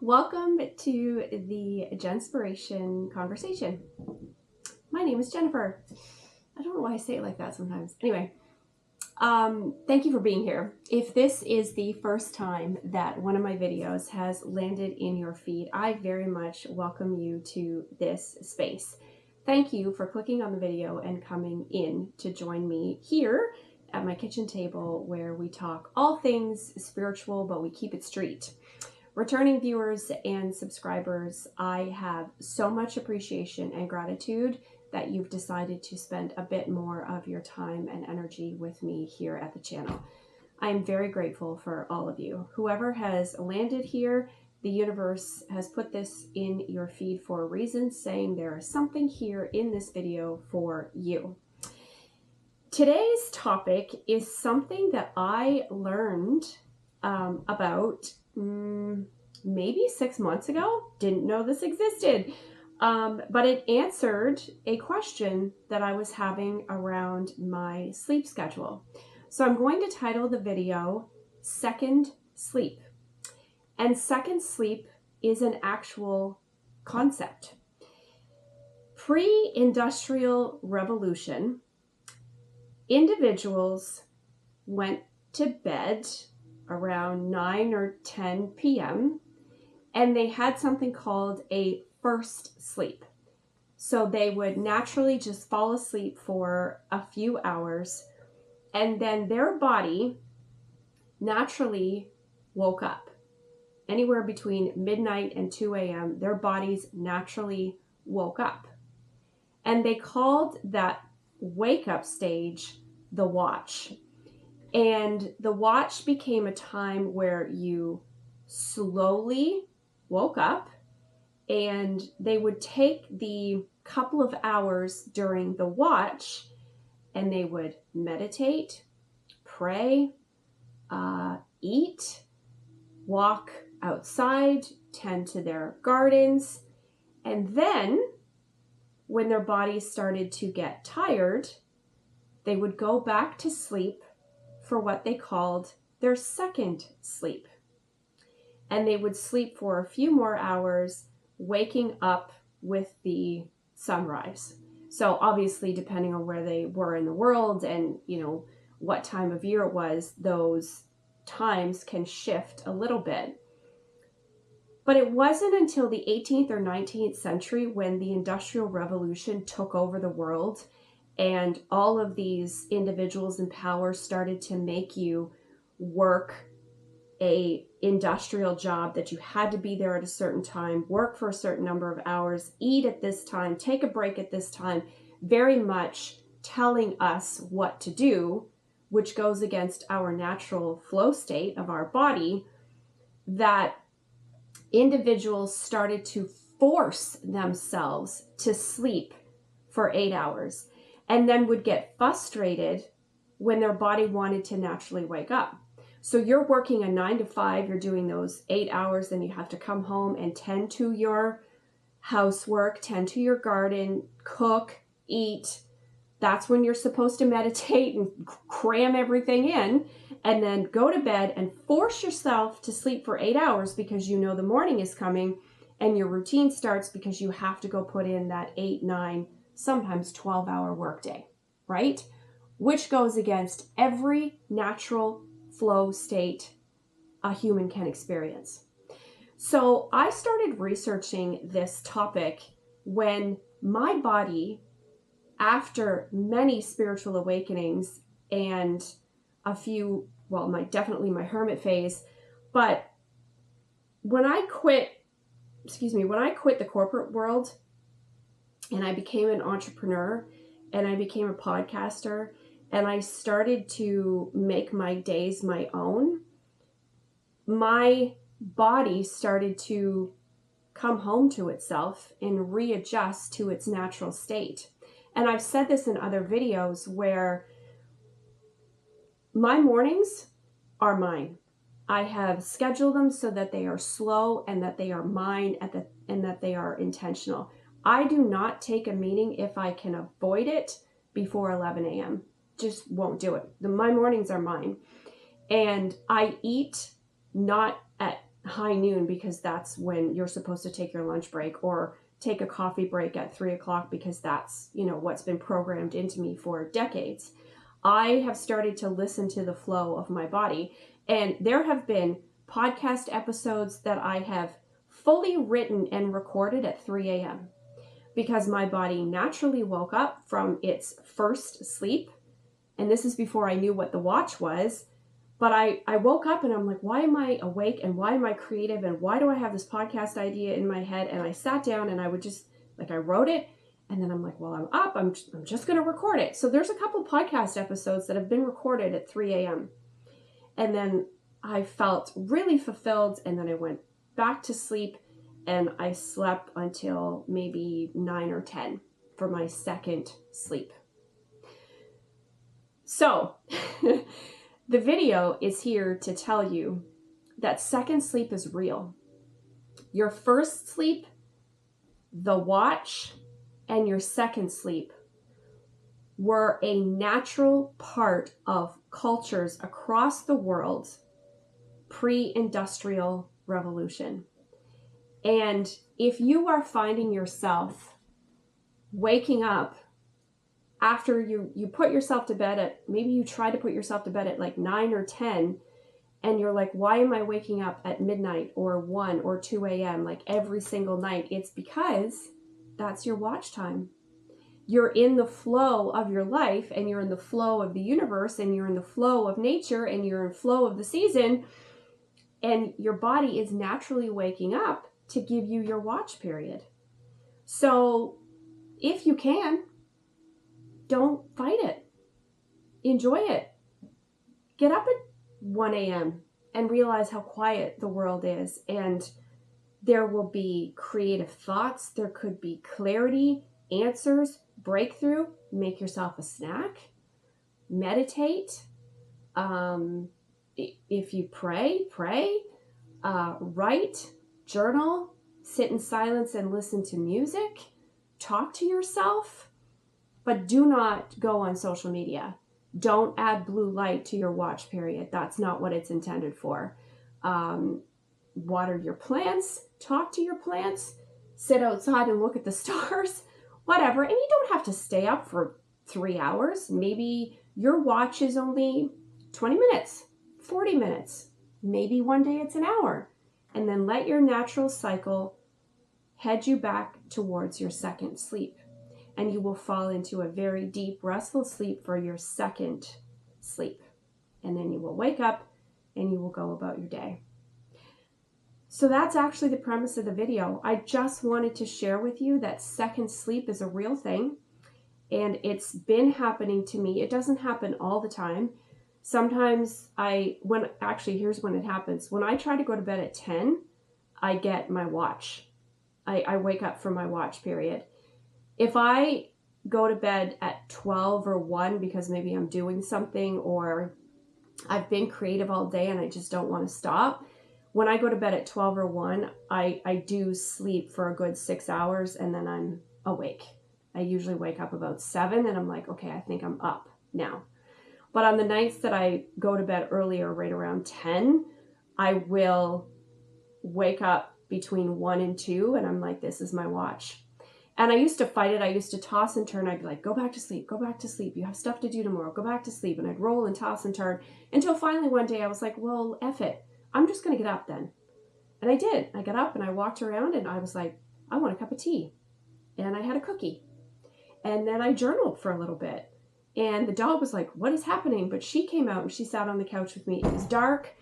Welcome to the Jenspiration Conversation. My name is Jennifer. I don't know why I say it like that sometimes. Anyway, thank you for being here. If this is the first time that one of my videos has landed in your feed, I very much welcome you to this space. Thank you for clicking on the video and coming in to join me here at my kitchen table where we talk all things spiritual, but we keep it street. Returning viewers and subscribers, I have so much appreciation and gratitude that you've decided to spend a bit more of your time and energy with me here at the channel. I am very grateful for all of you. Whoever has landed here, the universe has put this in your feed for a reason, saying there is something here in this video for you. Today's topic is something that I learned about maybe 6 months ago. Didn't know this existed, but it answered a question that I was having around my sleep schedule. So I'm going to title the video Second Sleep. And second sleep is an actual concept. Pre-industrial revolution, individuals went to bed around 9 or 10 p.m. and they had something called a first sleep. So they would naturally just fall asleep for a few hours, and then their body naturally woke up. Anywhere between midnight and 2 a.m., their bodies naturally woke up. And they called that wake up stage the watch. And the watch became a time where you slowly woke up, and they would take the couple of hours during the watch and they would meditate, pray, eat, walk outside, tend to their gardens, and then when their bodies started to get tired, they would go back to sleep for what they called their second sleep. And they would sleep for a few more hours, waking up with the sunrise. So obviously, depending on where they were in the world and, what time of year it was, those times can shift a little bit. But it wasn't until the 18th or 19th century when the Industrial Revolution took over the world and all of these individuals in power started to make you work a industrial job, that you had to be there at a certain time, work for a certain number of hours, eat at this time, take a break at this time, very much telling us what to do, which goes against our natural flow state of our body, that individuals started to force themselves to sleep for 8 hours. And then would get frustrated when their body wanted to naturally wake up. So you're working a 9 to 5, you're doing those 8 hours, then you have to come home and tend to your housework, tend to your garden, cook, eat. That's when you're supposed to meditate and cram everything in, and then go to bed and force yourself to sleep for 8 hours because you know the morning is coming, and your routine starts because you have to go put in that 8, 9, sometimes 12-hour workday, right? Which goes against every natural flow state a human can experience. So I started researching this topic when my body, after many spiritual awakenings and a few, definitely my hermit phase, but when I quit the corporate world, and I became an entrepreneur, and I became a podcaster, and I started to make my days my own, my body started to come home to itself and readjust to its natural state. And I've said this in other videos where my mornings are mine. I have scheduled them so that they are slow and that they are mine and that they are intentional. I do not take a meeting if I can avoid it before 11 a.m. Just won't do it. My mornings are mine. And I eat not at high noon because that's when you're supposed to take your lunch break, or take a coffee break at 3 o'clock because that's, what's been programmed into me for decades. I have started to listen to the flow of my body, and there have been podcast episodes that I have fully written and recorded at 3 a.m. because my body naturally woke up from its first sleep. And this is before I knew what the watch was. But I woke up and I'm like, why am I awake and why am I creative and why do I have this podcast idea in my head? And I sat down and I would just, I wrote it, and then I'm like, well, I'm up. I'm just going to record it. So there's a couple podcast episodes that have been recorded at 3 a.m. And then I felt really fulfilled, and then I went back to sleep, and I slept until maybe 9 or 10 for my second sleep. So the video is here to tell you that second sleep is real. Your first sleep, the watch, and your second sleep were a natural part of cultures across the world pre-industrial revolution. And if you are finding yourself waking up after you put yourself to bed at, maybe you try to put yourself to bed at like 9 or 10, and you're like, why am I waking up at midnight or 1 or 2 a.m. like every single night? It's because that's your watch time. You're in the flow of your life, and you're in the flow of the universe, and you're in the flow of nature, and you're in flow of the season, and your body is naturally waking up to give you your watch period. So if you can, don't fight it. Enjoy it. Get up at 1 a.m. and realize how quiet the world is, and there will be creative thoughts. There could be clarity, answers, breakthrough. Make yourself a snack. Meditate. If you pray. Write, journal, sit in silence and listen to music. Talk to yourself, but do not go on social media. Don't add blue light to your watch period. That's not what it's intended for. Water your plants, talk to your plants, sit outside and look at the stars, whatever. And you don't have to stay up for 3 hours. Maybe your watch is only 20 minutes, 40 minutes. Maybe one day it's an hour. And then let your natural cycle head you back towards your second sleep. And you will fall into a very deep, restful sleep for your second sleep. And then you will wake up and you will go about your day. So that's actually the premise of the video. I just wanted to share with you that second sleep is a real thing. And it's been happening to me. It doesn't happen all the time. Sometimes here's when it happens. When I try to go to bed at 10, I get my watch. I wake up from my watch period. If I go to bed at 12 or 1 because maybe I'm doing something or I've been creative all day and I just don't want to stop, when I go to bed at 12 or 1, I do sleep for a good 6 hours and then I'm awake. I usually wake up about 7 and I'm like, okay, I think I'm up now. But on the nights that I go to bed earlier, right around 10, I will wake up between 1 and 2 and I'm like, this is my watch. And I used to fight it. I used to toss and turn. I'd be like, go back to sleep, go back to sleep. You have stuff to do tomorrow. Go back to sleep. And I'd roll and toss and turn until finally one day I was like, well, F it. I'm just going to get up then. And I did. I got up and I walked around and I was like, I want a cup of tea. And I had a cookie. And then I journaled for a little bit. And the dog was like, what is happening? But she came out and she sat on the couch with me. It was dark.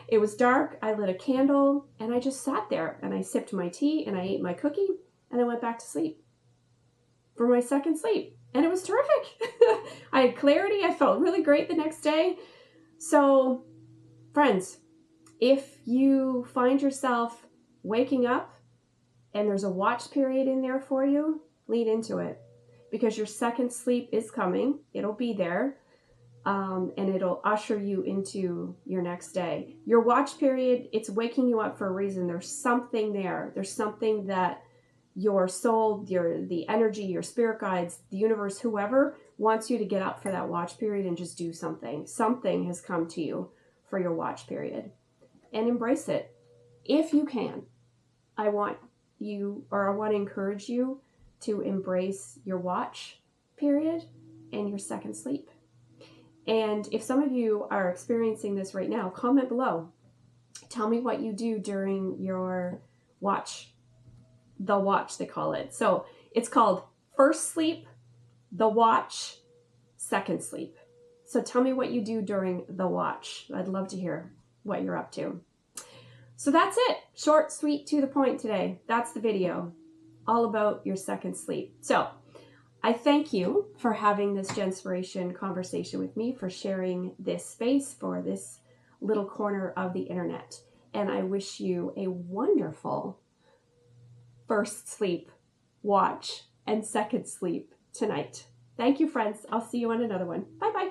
It was dark. I lit a candle and I just sat there and I sipped my tea and I ate my cookie. And I went back to sleep for my second sleep. And it was terrific. I had clarity. I felt really great the next day. So, friends, if you find yourself waking up and there's a watch period in there for you, lean into it. Because your second sleep is coming. It'll be there. And it'll usher you into your next day. Your watch period, it's waking you up for a reason. There's something there. There's something that your soul, the energy, your spirit guides, the universe, whoever wants you to get up for that watch period and just do something. Something has come to you for your watch period. And embrace it. if you can, I want to encourage you to embrace your watch period and your second sleep. And if some of you are experiencing this right now, comment below. Tell me what you do during your watch, the watch they call it. So it's called first sleep, the watch, second sleep. So tell me what you do during the watch. I'd love to hear what you're up to. So that's it. Short, sweet, to the point today. That's the video, all about your second sleep. So I thank you for having this Jenspiration conversation with me, for sharing this space, for this little corner of the internet. And I wish you a wonderful first sleep, watch, and second sleep tonight. Thank you, friends. I'll see you on another one. Bye-bye.